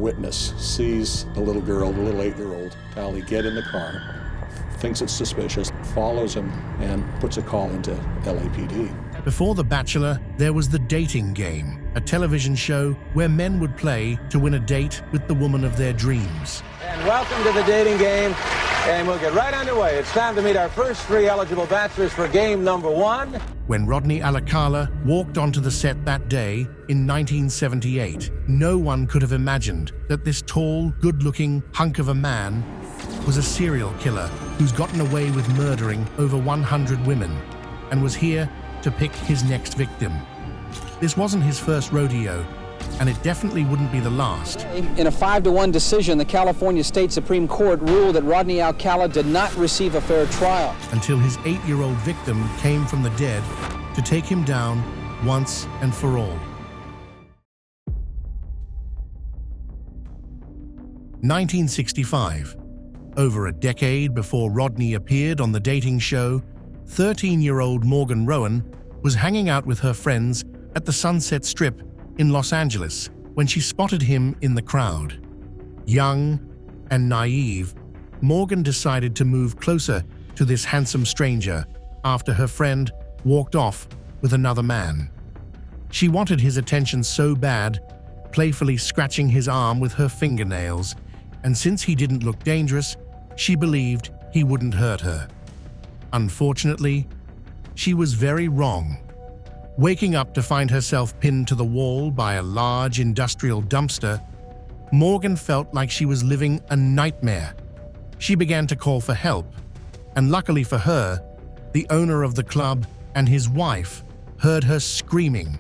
witness sees the little girl, the little 8-year-old, Tally, get in the car, thinks it's suspicious, follows him, and puts a call into LAPD. Before The Bachelor, there was The Dating Game, a television show where men would play to win a date with the woman of their dreams. And welcome to The Dating Game, and we'll get right underway. It's time to meet our first 3 eligible bachelors for game number 1. When Rodney Alacala walked onto the set that day in 1978, no one could have imagined that this tall, good-looking hunk of a man was a serial killer who's gotten away with murdering over 100 women and was here to pick his next victim. This wasn't his first rodeo, and it definitely wouldn't be the last. In a 5-1 decision, the California State Supreme Court ruled that Rodney Alacala did not receive a fair trial. Until his 8-year-old victim came from the dead to take him down once and for all. 1965. Over a decade before Rodney appeared on the dating show, 13-year-old Morgan Rowan was hanging out with her friends at the Sunset Strip in Los Angeles when she spotted him in the crowd. Young and naive, Morgan decided to move closer to this handsome stranger after her friend walked off with another man. She wanted his attention so bad, playfully scratching his arm with her fingernails, and since he didn't look dangerous, she believed he wouldn't hurt her. Unfortunately, she was very wrong. Waking up to find herself pinned to the wall by a large industrial dumpster, Morgan felt like she was living a nightmare. She began to call for help, and luckily for her, the owner of the club and his wife heard her screaming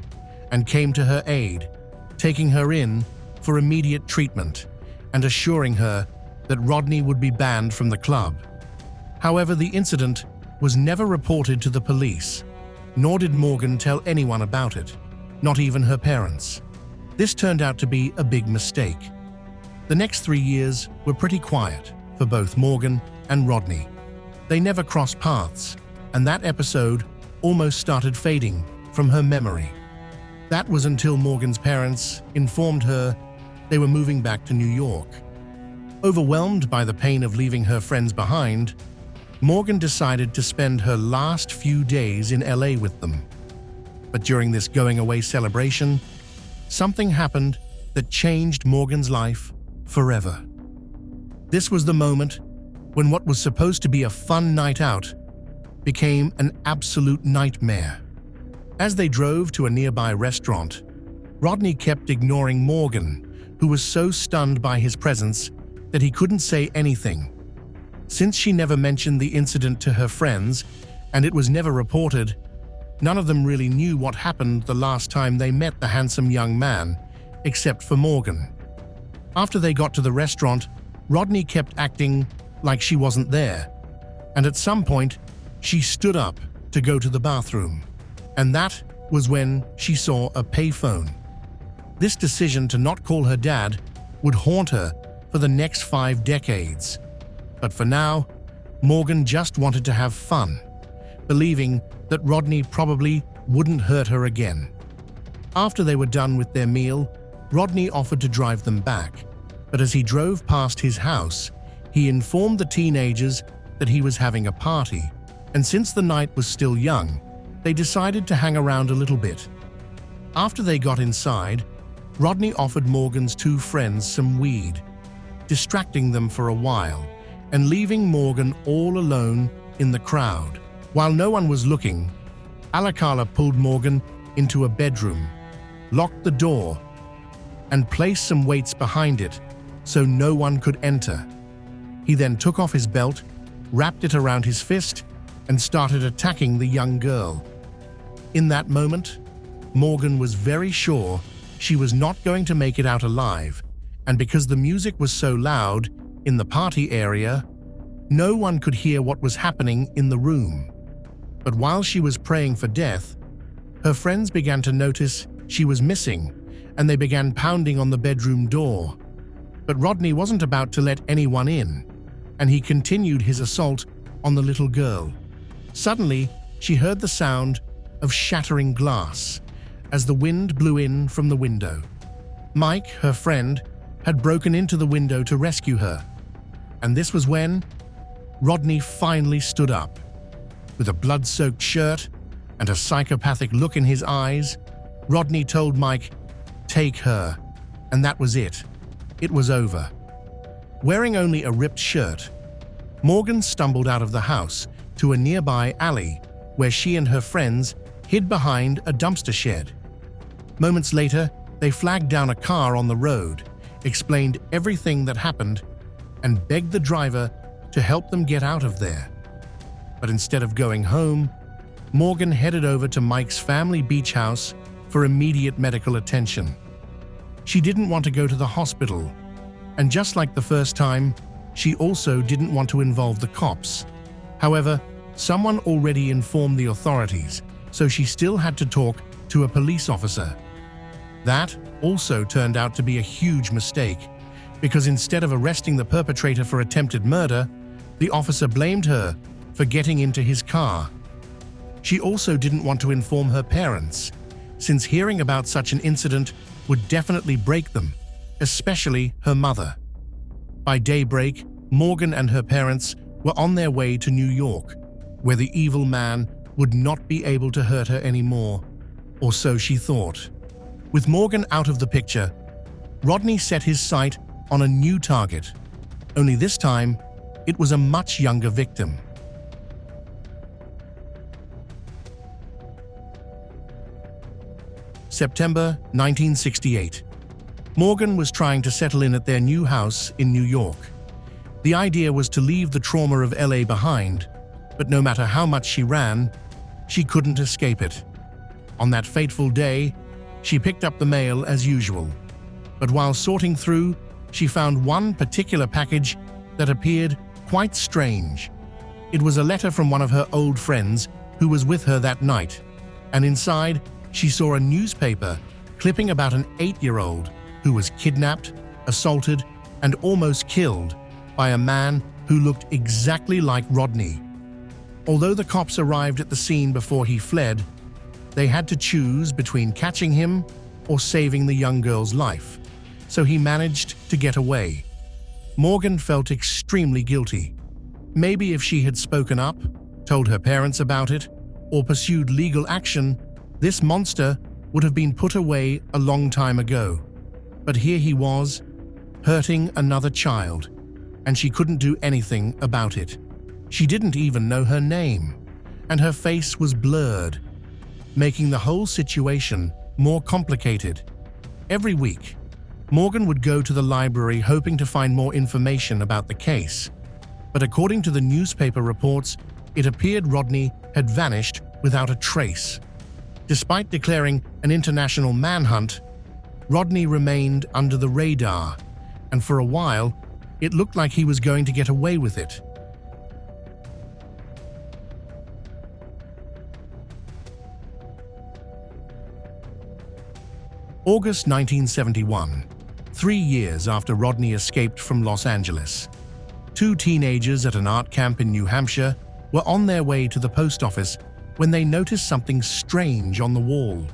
and came to her aid, taking her in for immediate treatment and assuring her that Rodney would be banned from the club. However, the incident was never reported to the police, nor did Morgan tell anyone about it, not even her parents. This turned out to be a big mistake. The next 3 years were pretty quiet for both Morgan and Rodney. They never crossed paths, and that episode almost started fading from her memory. That was until Morgan's parents informed her they were moving back to New York. Overwhelmed by the pain of leaving her friends behind, Morgan decided to spend her last few days in LA with them. But during this going-away celebration, something happened that changed Morgan's life forever. This was the moment when what was supposed to be a fun night out became an absolute nightmare. As they drove to a nearby restaurant, Rodney kept ignoring Morgan, who was so stunned by his presence that he couldn't say anything. Since she never mentioned the incident to her friends, and it was never reported, none of them really knew what happened the last time they met the handsome young man, except for Morgan. After they got to the restaurant, Rodney kept acting like she wasn't there, and at some point, she stood up to go to the bathroom, and that was when she saw a payphone. This decision to not call her dad would haunt her for the next 5 decades. But for now, Morgan just wanted to have fun, believing that Rodney probably wouldn't hurt her again. After they were done with their meal, Rodney offered to drive them back, but as he drove past his house, he informed the teenagers that he was having a party, and since the night was still young, they decided to hang around a little bit. After they got inside, Rodney offered Morgan's 2 friends some weed, distracting them for a while and leaving Morgan all alone in the crowd. While no one was looking, Alacala pulled Morgan into a bedroom, locked the door, and placed some weights behind it so no one could enter. He then took off his belt, wrapped it around his fist, and started attacking the young girl. In that moment, Morgan was very sure she was not going to make it out alive, and because the music was so loud in the party area, no one could hear what was happening in the room. But while she was praying for death, her friends began to notice she was missing, and they began pounding on the bedroom door. But Rodney wasn't about to let anyone in, and he continued his assault on the little girl. Suddenly, she heard the sound of shattering glass as the wind blew in from the window. Mike, her friend, had broken into the window to rescue her. And this was when Rodney finally stood up. With a blood-soaked shirt and a psychopathic look in his eyes, Rodney told Mike, "Take her." And that was it. It was over. Wearing only a ripped shirt, Morgan stumbled out of the house to a nearby alley where she and her friends hid behind a dumpster shed. Moments later, they flagged down a car on the road, explained everything that happened, and begged the driver to help them get out of there. But instead of going home, Morgan headed over to Mike's family beach house for immediate medical attention. She didn't want to go to the hospital, and just like the first time, she also didn't want to involve the cops. However, someone already informed the authorities, so she still had to talk to a police officer. That also turned out to be a huge mistake, because instead of arresting the perpetrator for attempted murder, the officer blamed her for getting into his car. She also didn't want to inform her parents, since hearing about such an incident would definitely break them, especially her mother. By daybreak, Morgan and her parents were on their way to New York, where the evil man would not be able to hurt her anymore, or so she thought. With Morgan out of the picture, Rodney set his sight on a new target, only this time it was a much younger victim. September 1968. Morgan was trying to settle in at their new house in New York. The idea was to leave the trauma of LA behind, but no matter how much she ran, she couldn't escape it. On that fateful day, she picked up the mail as usual, but while sorting through, she found one particular package that appeared quite strange. It was a letter from one of her old friends who was with her that night, and inside, she saw a newspaper clipping about an 8-year-old who was kidnapped, assaulted, and almost killed by a man who looked exactly like Rodney. Although the cops arrived at the scene before he fled, they had to choose between catching him or saving the young girl's life, so he managed to get away. Morgan felt extremely guilty. Maybe if she had spoken up, told her parents about it, or pursued legal action, this monster would have been put away a long time ago. But here he was, hurting another child, and she couldn't do anything about it. She didn't even know her name, and her face was blurred, making the whole situation more complicated. Every week, Morgan would go to the library hoping to find more information about the case. But according to the newspaper reports, it appeared Rodney had vanished without a trace. Despite declaring an international manhunt, Rodney remained under the radar, and for a while, it looked like he was going to get away with it. August 1971, 3 years after Rodney escaped from Los Angeles. 2 teenagers at an art camp in New Hampshire were on their way to the post office when they noticed something strange on the wall.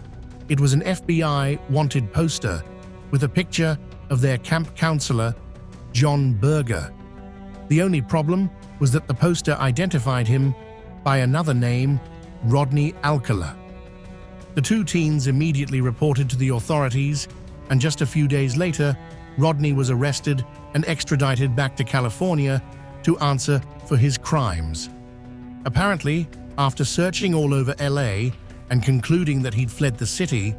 It was an FBI wanted poster with a picture of their camp counselor, John Berger. The only problem was that the poster identified him by another name, Rodney Alacala. The 2 teens immediately reported to the authorities, and just a few days later, Rodney was arrested and extradited back to California to answer for his crimes. Apparently, after searching all over LA and concluding that he'd fled the city,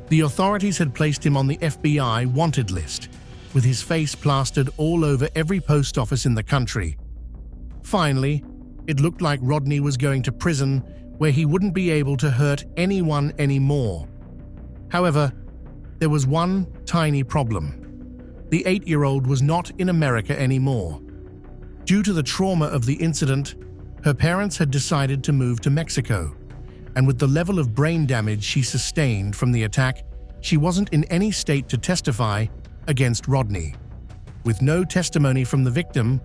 the authorities had placed him on the FBI wanted list, with his face plastered all over every post office in the country. Finally, it looked like Rodney was going to prison where he wouldn't be able to hurt anyone anymore. However, there was one tiny problem. The 8-year-old was not in America anymore. Due to the trauma of the incident, her parents had decided to move to Mexico, and with the level of brain damage she sustained from the attack, she wasn't in any state to testify against Rodney. With no testimony from the victim,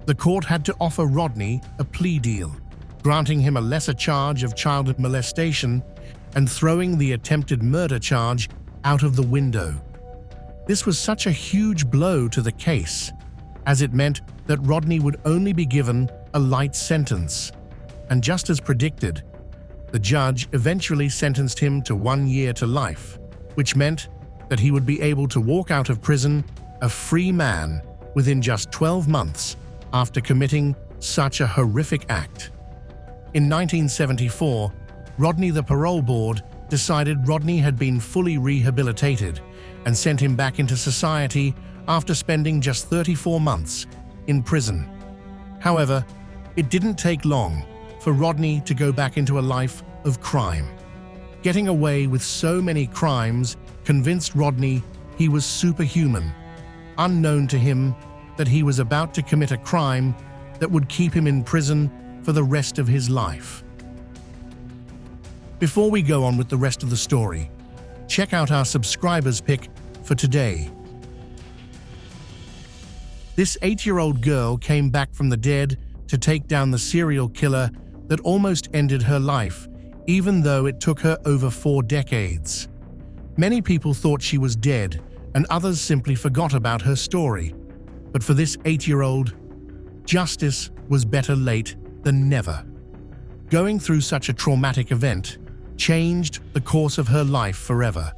the court had to offer Rodney a plea deal, granting him a lesser charge of child molestation and throwing the attempted murder charge out of the window. This was such a huge blow to the case, as it meant that Rodney would only be given a light sentence. And just as predicted, the judge eventually sentenced him to 1 year to life, which meant that he would be able to walk out of prison a free man within just 12 months after committing such a horrific act. In 1974, the parole board decided Rodney had been fully rehabilitated and sent him back into society after spending just 34 months in prison. However, it didn't take long for Rodney to go back into a life of crime. Getting away with so many crimes convinced Rodney he was superhuman, unknown to him that he was about to commit a crime that would keep him in prison for the rest of his life. Before we go on with the rest of the story, check out our subscribers pick for today. This 8-year-old girl came back from the dead to take down the serial killer that almost ended her life, even though it took her over 4 decades. Many people thought she was dead, and others simply forgot about her story. But for this 8-year-old, justice was better late than never. Going through such a traumatic event changed the course of her life forever,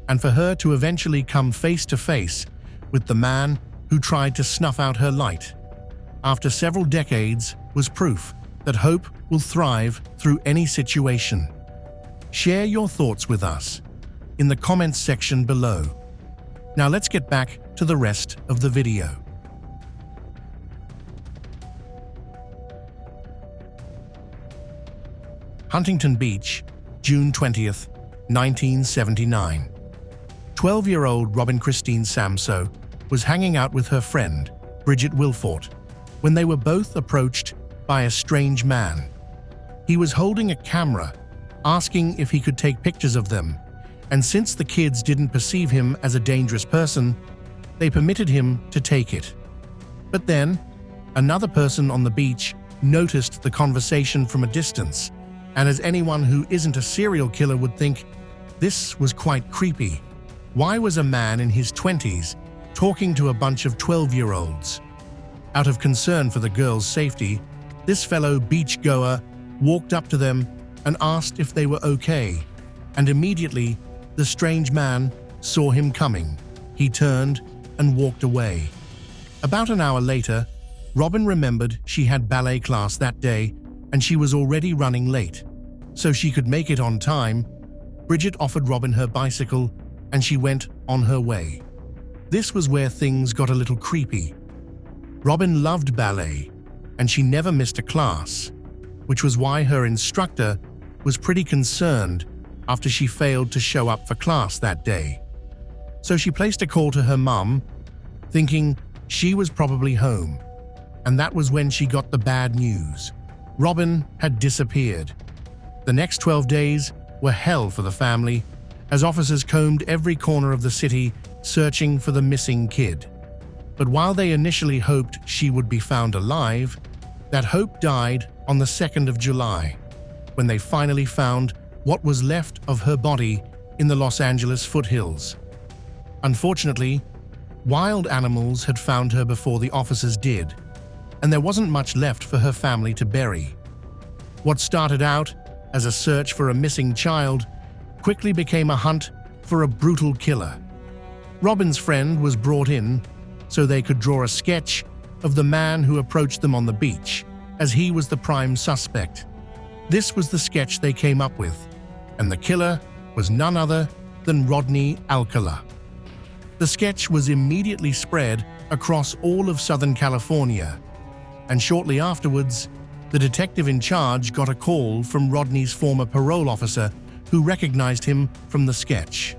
and for her to eventually come face to face with the man who tried to snuff out her light after several decades was proof that hope will thrive through any situation. Share your thoughts with us in the comments section below. Now let's get back to the rest of the video. Huntington Beach, June 20th, 1979. 12-year-old Robin Samsoe was hanging out with her friend, Bridget Wilfort, when they were both approached by a strange man. He was holding a camera, asking if he could take pictures of them, and since the kids didn't perceive him as a dangerous person, they permitted him to take it. But then, another person on the beach noticed the conversation from a distance, and as anyone who isn't a serial killer would think, this was quite creepy. Why was a man in his 20s talking to a bunch of 12-year-olds? Out of concern for the girls' safety, this fellow beachgoer walked up to them and asked if they were okay, and immediately the strange man saw him coming. He turned and walked away. About an hour later, Robin remembered she had ballet class that day and she was already running late. So she could make it on time, Bridget offered Robin her bicycle and she went on her way. This was where things got a little creepy. Robin loved ballet and she never missed a class, which was why her instructor was pretty concerned after she failed to show up for class that day. So she placed a call to her mum, thinking she was probably home. And that was when she got the bad news. Robin had disappeared. The next 12 days were hell for the family, as officers combed every corner of the city searching for the missing kid. But while they initially hoped she would be found alive, that hope died on the 2nd of July, when they finally found what was left of her body in the Los Angeles foothills. Unfortunately, wild animals had found her before the officers did, and there wasn't much left for her family to bury. What started out as a search for a missing child quickly became a hunt for a brutal killer. Robin's friend was brought in so they could draw a sketch of the man who approached them on the beach, as he was the prime suspect. This was the sketch they came up with, and the killer was none other than Rodney Alacala. The sketch was immediately spread across all of Southern California, and shortly afterwards, the detective in charge got a call from Rodney's former parole officer who recognized him from the sketch.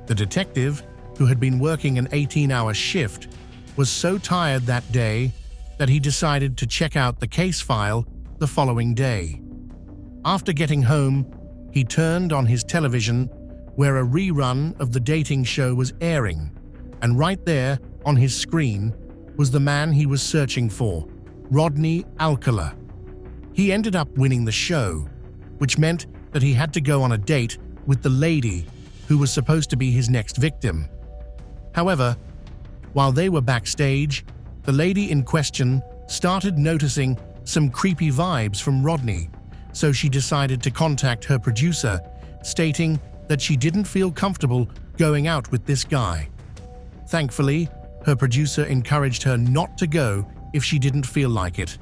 The detective, who had been working an 18-hour shift, was so tired that day that he decided to check out the case file the following day. After getting home, he turned on his television where a rerun of the dating show was airing, and right there on his screen was the man he was searching for, Rodney Alacala. He ended up winning the show, which meant that he had to go on a date with the lady who was supposed to be his next victim. However, while they were backstage, the lady in question started noticing some creepy vibes from Rodney, so she decided to contact her producer, stating that she didn't feel comfortable going out with this guy. Thankfully, her producer encouraged her not to go if she didn't feel like it,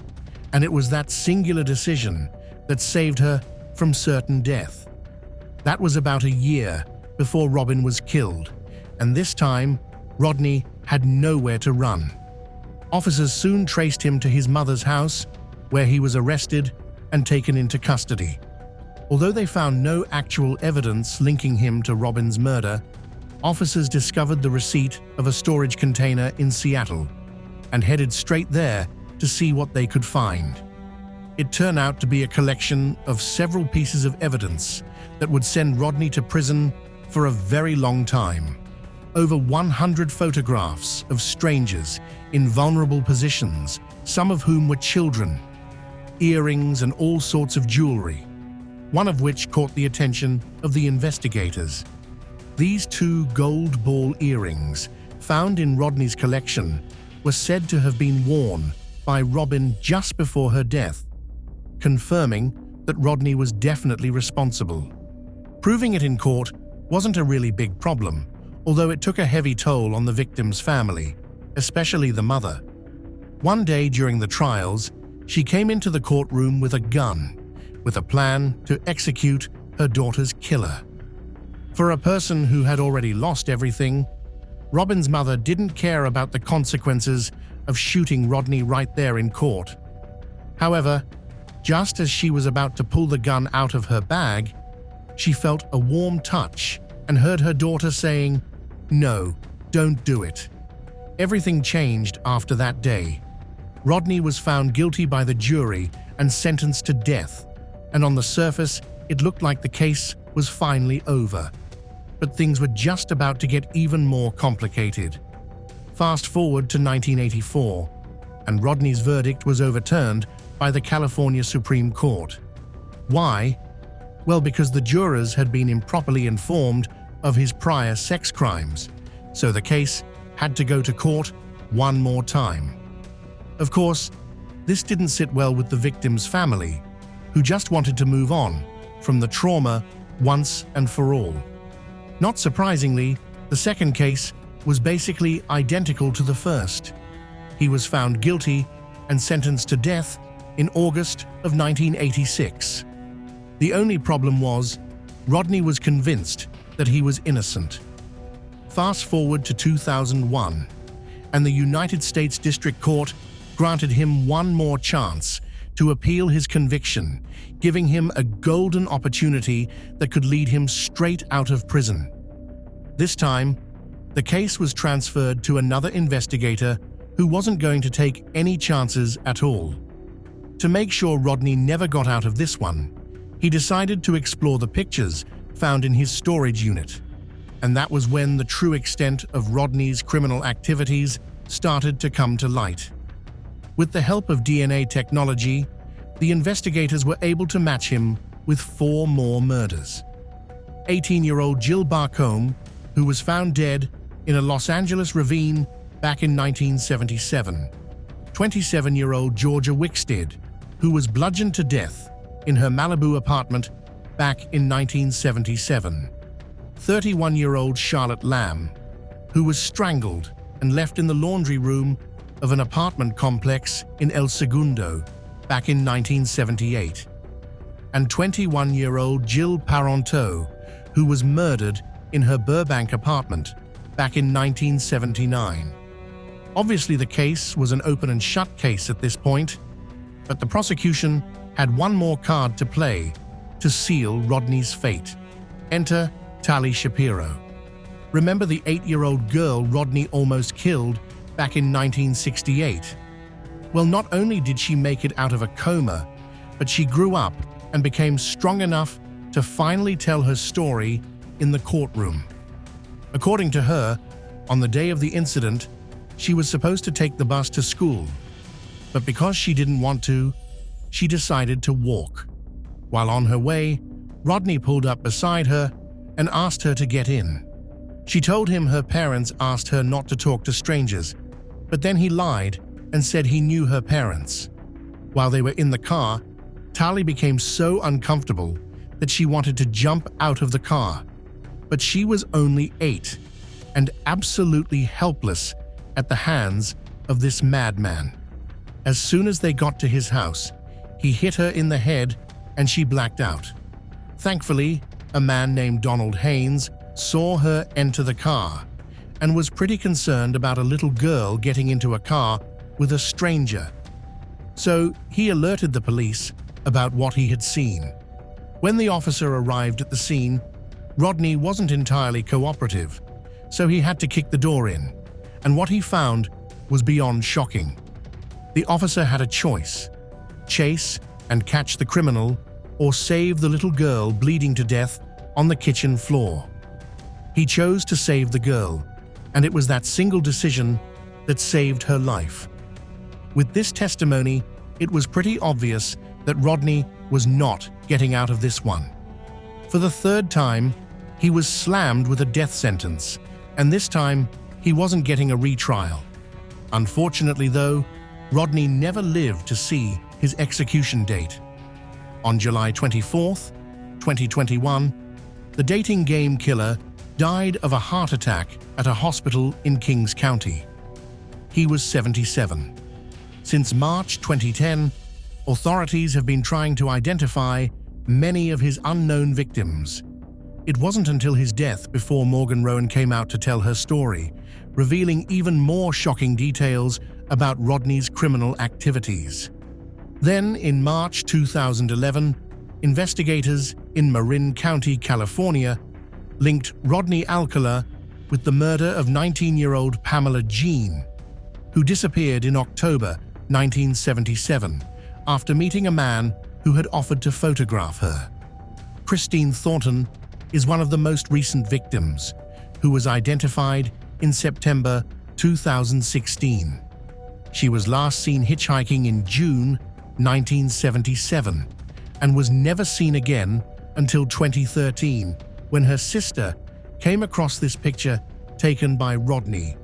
and it was that singular decision that saved her from certain death. That was about a year before Robin was killed, and this time, Rodney had nowhere to run. Officers soon traced him to his mother's house, where he was arrested and taken into custody. Although they found no actual evidence linking him to Robin's murder, officers discovered the receipt of a storage container in Seattle and headed straight there to see what they could find. It turned out to be a collection of several pieces of evidence that would send Rodney to prison for a very long time. Over 100 photographs of strangers in vulnerable positions, some of whom were children, earrings and all sorts of jewelry, one of which caught the attention of the investigators. These 2 gold ball earrings, found in Rodney's collection, were said to have been worn by Robin just before her death, confirming that Rodney was definitely responsible. Proving it in court wasn't a really big problem, although it took a heavy toll on the victim's family, especially the mother. One day during the trials, she came into the courtroom with a gun, with a plan to execute her daughter's killer. For a person who had already lost everything, Robin's mother didn't care about the consequences of shooting Rodney right there in court. However, just as she was about to pull the gun out of her bag, she felt a warm touch and heard her daughter saying, "No, don't do it." Everything changed after that day. Rodney was found guilty by the jury and sentenced to death, and on the surface, it looked like the case was finally over. But things were just about to get even more complicated. Fast forward to 1984, and Rodney's verdict was overturned by the California Supreme Court. Why? Well, because the jurors had been improperly informed of his prior sex crimes, so the case had to go to court one more time. Of course, this didn't sit well with the victim's family, who just wanted to move on from the trauma once and for all. Not surprisingly, the second case was basically identical to the first. He was found guilty and sentenced to death in August of 1986. The only problem was, Rodney was convinced that he was innocent. Fast forward to 2001, and the United States District Court granted him one more chance to appeal his conviction, giving him a golden opportunity that could lead him straight out of prison. This time, the case was transferred to another investigator who wasn't going to take any chances at all. To make sure Rodney never got out of this one, he decided to explore the pictures found in his storage unit. And that was when the true extent of Rodney's criminal activities started to come to light. With the help of DNA technology, the investigators were able to match him with 4 more murders. 18-year-old Jill Barcombe, who was found dead in a Los Angeles ravine back in 1977. 27-year-old Georgia Wickstead, who was bludgeoned to death in her Malibu apartment back in 1977. 31-year-old Charlotte Lamb, who was strangled and left in the laundry room of an apartment complex in El Segundo back in 1978. And 21-year-old Jill Parenteau, who was murdered in her Burbank apartment back in 1979. Obviously, the case was an open and shut case at this point, but the prosecution had one more card to play to seal Rodney's fate. Enter Tali Shapiro. Remember the 8-year-old girl Rodney almost killed back in 1968? Well, not only did she make it out of a coma, but she grew up and became strong enough to finally tell her story in the courtroom. According to her, on the day of the incident, she was supposed to take the bus to school, but because she didn't want to, she decided to walk. While on her way, Rodney pulled up beside her and asked her to get in. She told him her parents asked her not to talk to strangers, but then he lied and said he knew her parents. While they were in the car, Tali became so uncomfortable that she wanted to jump out of the car, but she was only 8 and absolutely helpless at the hands of this madman. As soon as they got to his house, he hit her in the head and she blacked out. Thankfully, a man named Donald Haynes saw her enter the car and was pretty concerned about a little girl getting into a car with a stranger. So he alerted the police about what he had seen. When the officer arrived at the scene, Rodney wasn't entirely cooperative, so he had to kick the door in, and what he found was beyond shocking. The officer had a choice: chase and catch the criminal, or save the little girl bleeding to death on the kitchen floor. He chose to save the girl, and it was that single decision that saved her life. With this testimony, it was pretty obvious that Rodney was not getting out of this one. For the 3rd time, he was slammed with a death sentence, and this time he wasn't getting a retrial. Unfortunately, though, Rodney never lived to see his execution date. On July 24th, 2021, the dating game killer died of a heart attack at a hospital in Kings County. He was 77. Since March 2010, authorities have been trying to identify many of his unknown victims. It wasn't until his death before Morgan Rowan came out to tell her story, revealing even more shocking details about Rodney's criminal activities. Then, in March 2011, investigators in Marin County, California, linked Rodney Alacala with the murder of 19-year-old Pamela Jean, who disappeared in October 1977 after meeting a man who had offered to photograph her. Christine Thornton is one of the most recent victims, who was identified in September 2016. She was last seen hitchhiking in June 1977 and was never seen again until 2013, when her sister came across this picture taken by Rodney.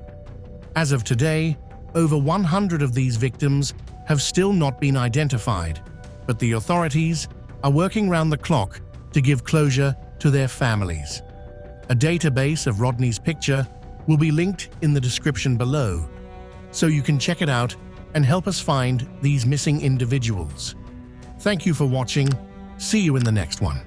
As of today, over 100 of these victims have still not been identified, but the authorities are working round the clock to give closure to their families. A database of Rodney's picture will be linked in the description below, so you can check it out and help us find these missing individuals. Thank you for watching. See you in the next one.